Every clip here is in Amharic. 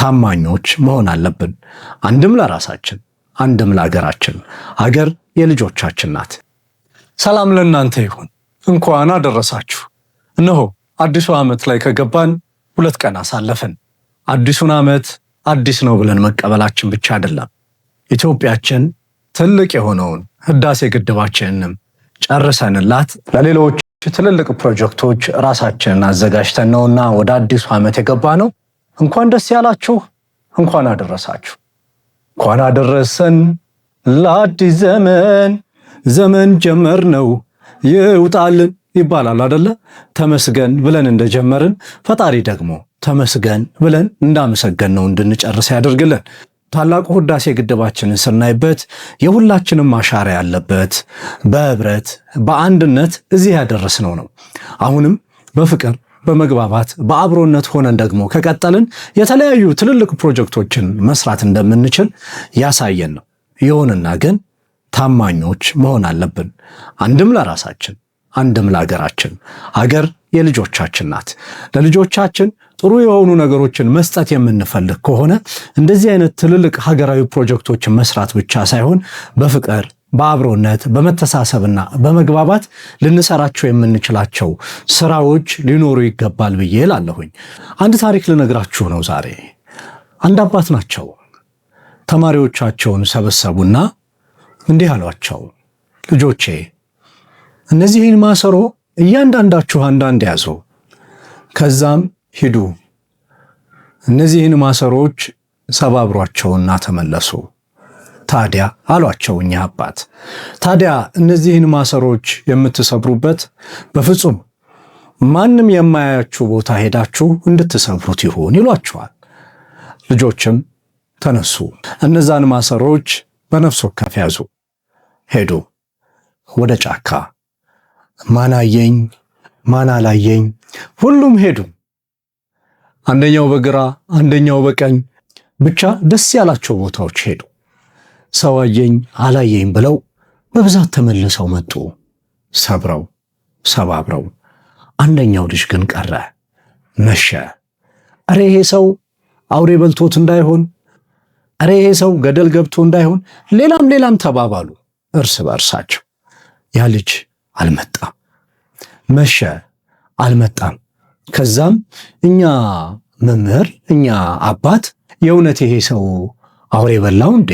ታማኞች መሆን አለብን። አንድም ለራሳችን አንድም ለሀገራችን። ሀገር የልጆቻችን ናት። ሰላም ለእናንተ ይሁን። እንኳን አደረሳችሁ። እነሆ አዲሱ ዓመት ላይ ከገባን 2 ቀን አሳለፍን። አዲሱን ዓመት አዲስ ነው ብለን መቀበላችን ብቻ አይደለም፣ ኢትዮጵያችን ትልቅ የሆነውን ህዳሴ ግድባችንንም ጨርሰንላት ለሌሎች ትልልቅ ፕሮጀክቶች ራሳችንን አዘጋጅተን ነውና ወደ አዲሱ ዓመት የገባ ነው። እንኳን ደስ ያላችሁ፣ እንኳን አደረሳችሁ። እንኳን አደረሰን ለአዲስ ዘመን። ዘመን ጀመር ነው ይውጣልን ይባላል አይደለ? ተመስገን ብለን እንደጀመርን ፈጣሪ ደግሞ ተመስገን ብለን እንዳመሰገን ነው እንድንጨርስ ያደርግልን። ታላቁ ህዳሴ ግድባችንን ስናይበት የሁላችንም አሻራ ያለበት በህብረት በአንድነት እዚህ ያደረስነው ነው። አሁንም በፍቅር በመግባባት በአብሮነት ሆነን ደግሞ ከቀጠልን የተለያዩ ትልልቅ ፕሮጀክቶችን መስራት እንደምንችል ያሳየን ነው። ይሁንና ግን ታማኞች መሆን አለብን። አንድም ለራሳችን አንድም ለሀገራችን። ሀገር የልጆቻችን ናት። ለልጆቻችን ጥሩ የሆኑ ነገሮችን መስጠት የምንፈልግ ከሆነ እንደዚህ አይነት ትልልቅ ሀገራዊ ፕሮጀክቶችን መስራት ብቻ ሳይሆን በፍቅር በአብሮነት በመተሳሰብና በመግባባት ልንሰራቸው የምንችላቸው ስራዎች ሊኖሩ ይገባል ብዬ እላለሁኝ። አንድ ታሪክ ልነግራችሁ ነው ዛሬ። አንድ አባት ናቸው። ተማሪዎቻቸውን ሰበሰቡና እንዲህ አሏቸው፣ ልጆቼ እነዚህን ማሰሮ እያንዳንዳችሁ አንዳንድ ያዙ። ከዛም ሂዱ እነዚህን ማሰሮች ሰባብሯቸውና ተመለሱ። ታዲያ አሏቸው እኚህ አባት፣ ታዲያ እነዚህን ማሰሮች የምትሰብሩበት በፍጹም ማንም የማያያችሁ ቦታ ሄዳችሁ እንድትሰብሩት ይሁን ይሏቸዋል። ልጆችም ተነሱ፣ እነዛን ማሰሮች በነፍስ ወከፍ ያዙ። ሄዱ ወደ ጫካ። ማን አየኝ ማን አላየኝ፣ ሁሉም ሄዱ። አንደኛው በግራ አንደኛው በቀኝ፣ ብቻ ደስ ያላቸው ቦታዎች ሄዱ። ሰው አየኝ አላየኝ ብለው በብዛት ተመልሰው መጡ፣ ሰብረው ሰባብረው። አንደኛው ልጅ ግን ቀረ። መሸ። አረ ይሄ ሰው አውሬ በልቶት እንዳይሆን፣ አረ ይሄ ሰው ገደል ገብቶ እንዳይሆን፣ ሌላም ተባባሉ እርስ በእርሳቸው። ያ ልጅ አልመጣም። መሸ፣ አልመጣም። ከዛም እኛ መምህር እኛ አባት የእውነት ይሄ ሰው አውሬ በላው እንዴ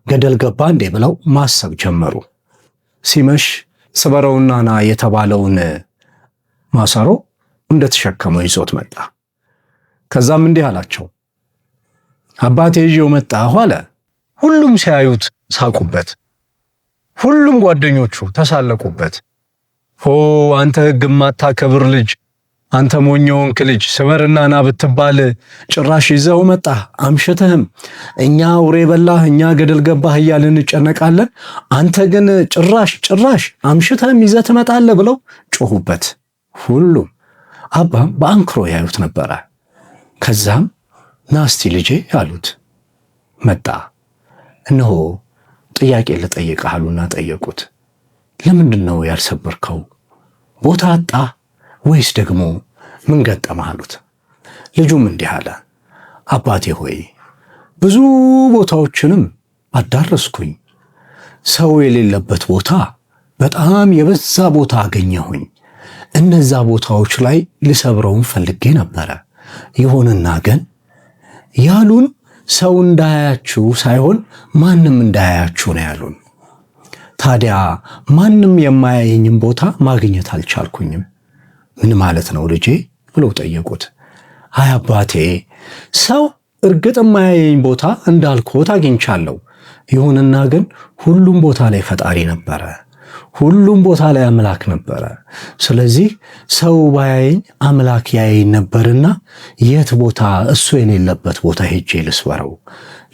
ገደል ገባ እንዴ ብለው ማሰብ ጀመሩ። ሲመሽ ስበረውና ና የተባለውን ማሰሮ እንደተሸከመው ይዞት መጣ። ከዛም እንዲህ አላቸው፣ አባቴ ይዤው መጣሁ አለ። ሁሉም ሲያዩት ሳቁበት። ሁሉም ጓደኞቹ ተሳለቁበት። ሆ አንተ ሕግ የማታከብር ልጅ፣ አንተ ሞኞንክ ልጅ፣ ስበርና ና ብትባል ጭራሽ ይዘው መጣ። አምሽተህም እኛ አውሬ በላህ እኛ ገደል ገባህ እያልን እንጨነቃለን፣ አንተ ግን ጭራሽ አምሽተህም ይዘህ ትመጣለህ ብለው ጮሁበት። ሁሉም አባም በአንክሮ ያዩት ነበረ። ከዛም ናስቲ ልጄ አሉት። መጣ። እነሆ ጥያቄ ልጠይቅህ አሉና ጠየቁት። ለምንድን ነው ያልሰበርከው? ቦታ አጣ ወይስ ደግሞ ምን ገጠመህ አሉት። ልጁም እንዲህ አለ፣ አባቴ ሆይ ብዙ ቦታዎችንም አዳረስኩኝ። ሰው የሌለበት ቦታ በጣም የበዛ ቦታ አገኘሁኝ። እነዛ ቦታዎች ላይ ልሰብረውን ፈልጌ ነበረ። ይሁንና ግን ያሉን ሰው እንዳያያችሁ ሳይሆን ማንም እንዳያያችሁ ነው ያሉን። ታዲያ ማንም የማያየኝም ቦታ ማግኘት አልቻልኩኝም። ምን ማለት ነው ልጄ ብለው ጠየቁት። አይ አባቴ፣ ሰው እርግጥ የማያየኝ ቦታ እንዳልኩት አግኝቻለሁ። ይሁንና ግን ሁሉም ቦታ ላይ ፈጣሪ ነበረ፣ ሁሉም ቦታ ላይ አምላክ ነበረ። ስለዚህ ሰው ባያየኝ አምላክ ያየኝ ነበርና የት ቦታ እሱ የሌለበት ቦታ ሄጄ ልስበረው።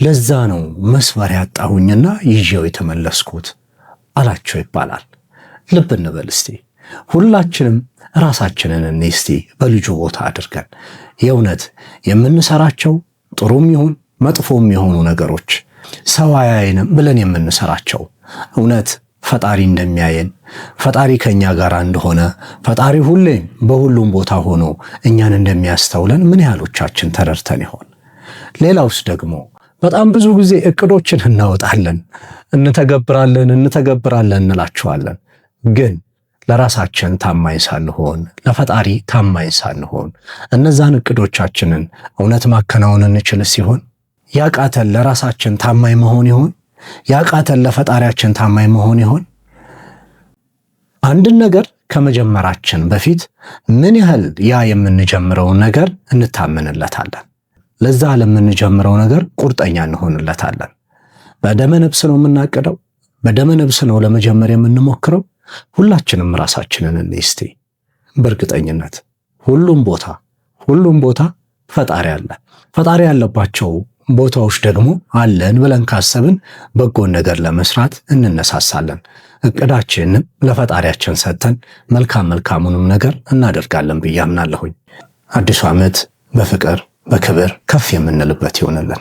ለዛ ነው መስበር ያጣሁኝና ይዤው የተመለስኩት አላቸው ይባላል። ልብ እንበል እስቲ፣ ሁላችንም ራሳችንን እስቲ በልጁ ቦታ አድርገን የእውነት የምንሰራቸው ጥሩም ይሁን መጥፎም የሆኑ ነገሮች ሰው አያየንም ብለን የምንሰራቸው እውነት ፈጣሪ እንደሚያየን ፈጣሪ ከኛ ጋር እንደሆነ ፈጣሪ ሁሌም በሁሉም ቦታ ሆኖ እኛን እንደሚያስተውለን ምን ያህሎቻችን ተረድተን ይሆን? ሌላውስ ደግሞ በጣም ብዙ ጊዜ እቅዶችን እናወጣለን፣ እንተገብራለን እንላቸዋለን። ግን ለራሳችን ታማኝ ሳንሆን፣ ለፈጣሪ ታማኝ ሳንሆን እነዛን እቅዶቻችንን እውነት ማከናወን እንችል ሲሆን ያቃተን ለራሳችን ታማኝ መሆን ይሆን? ያቃተን ለፈጣሪያችን ታማኝ መሆን ይሆን? አንድን ነገር ከመጀመራችን በፊት ምን ያህል ያ የምንጀምረውን ነገር እንታመንለታለን? ለዛ ለምንጀምረው ነገር ቁርጠኛ እንሆንለታለን? በደመ ነፍስ ነው የምናቅደው? በደመ ነፍስ ነው ለመጀመር የምንሞክረው? ሁላችንም ራሳችንን እንስቲ። በእርግጠኝነት ሁሉም ቦታ ፈጣሪ አለ። ፈጣሪ ያለባቸው ቦታዎች ደግሞ አለን ብለን ካሰብን በጎን ነገር ለመስራት እንነሳሳለን። እቅዳችንንም ለፈጣሪያችን ሰጥተን መልካሙንም ነገር እናደርጋለን ብዬ አምናለሁኝ። አዲሱ ዓመት በፍቅር በክብር ከፍ የምንልበት ይሆንልን።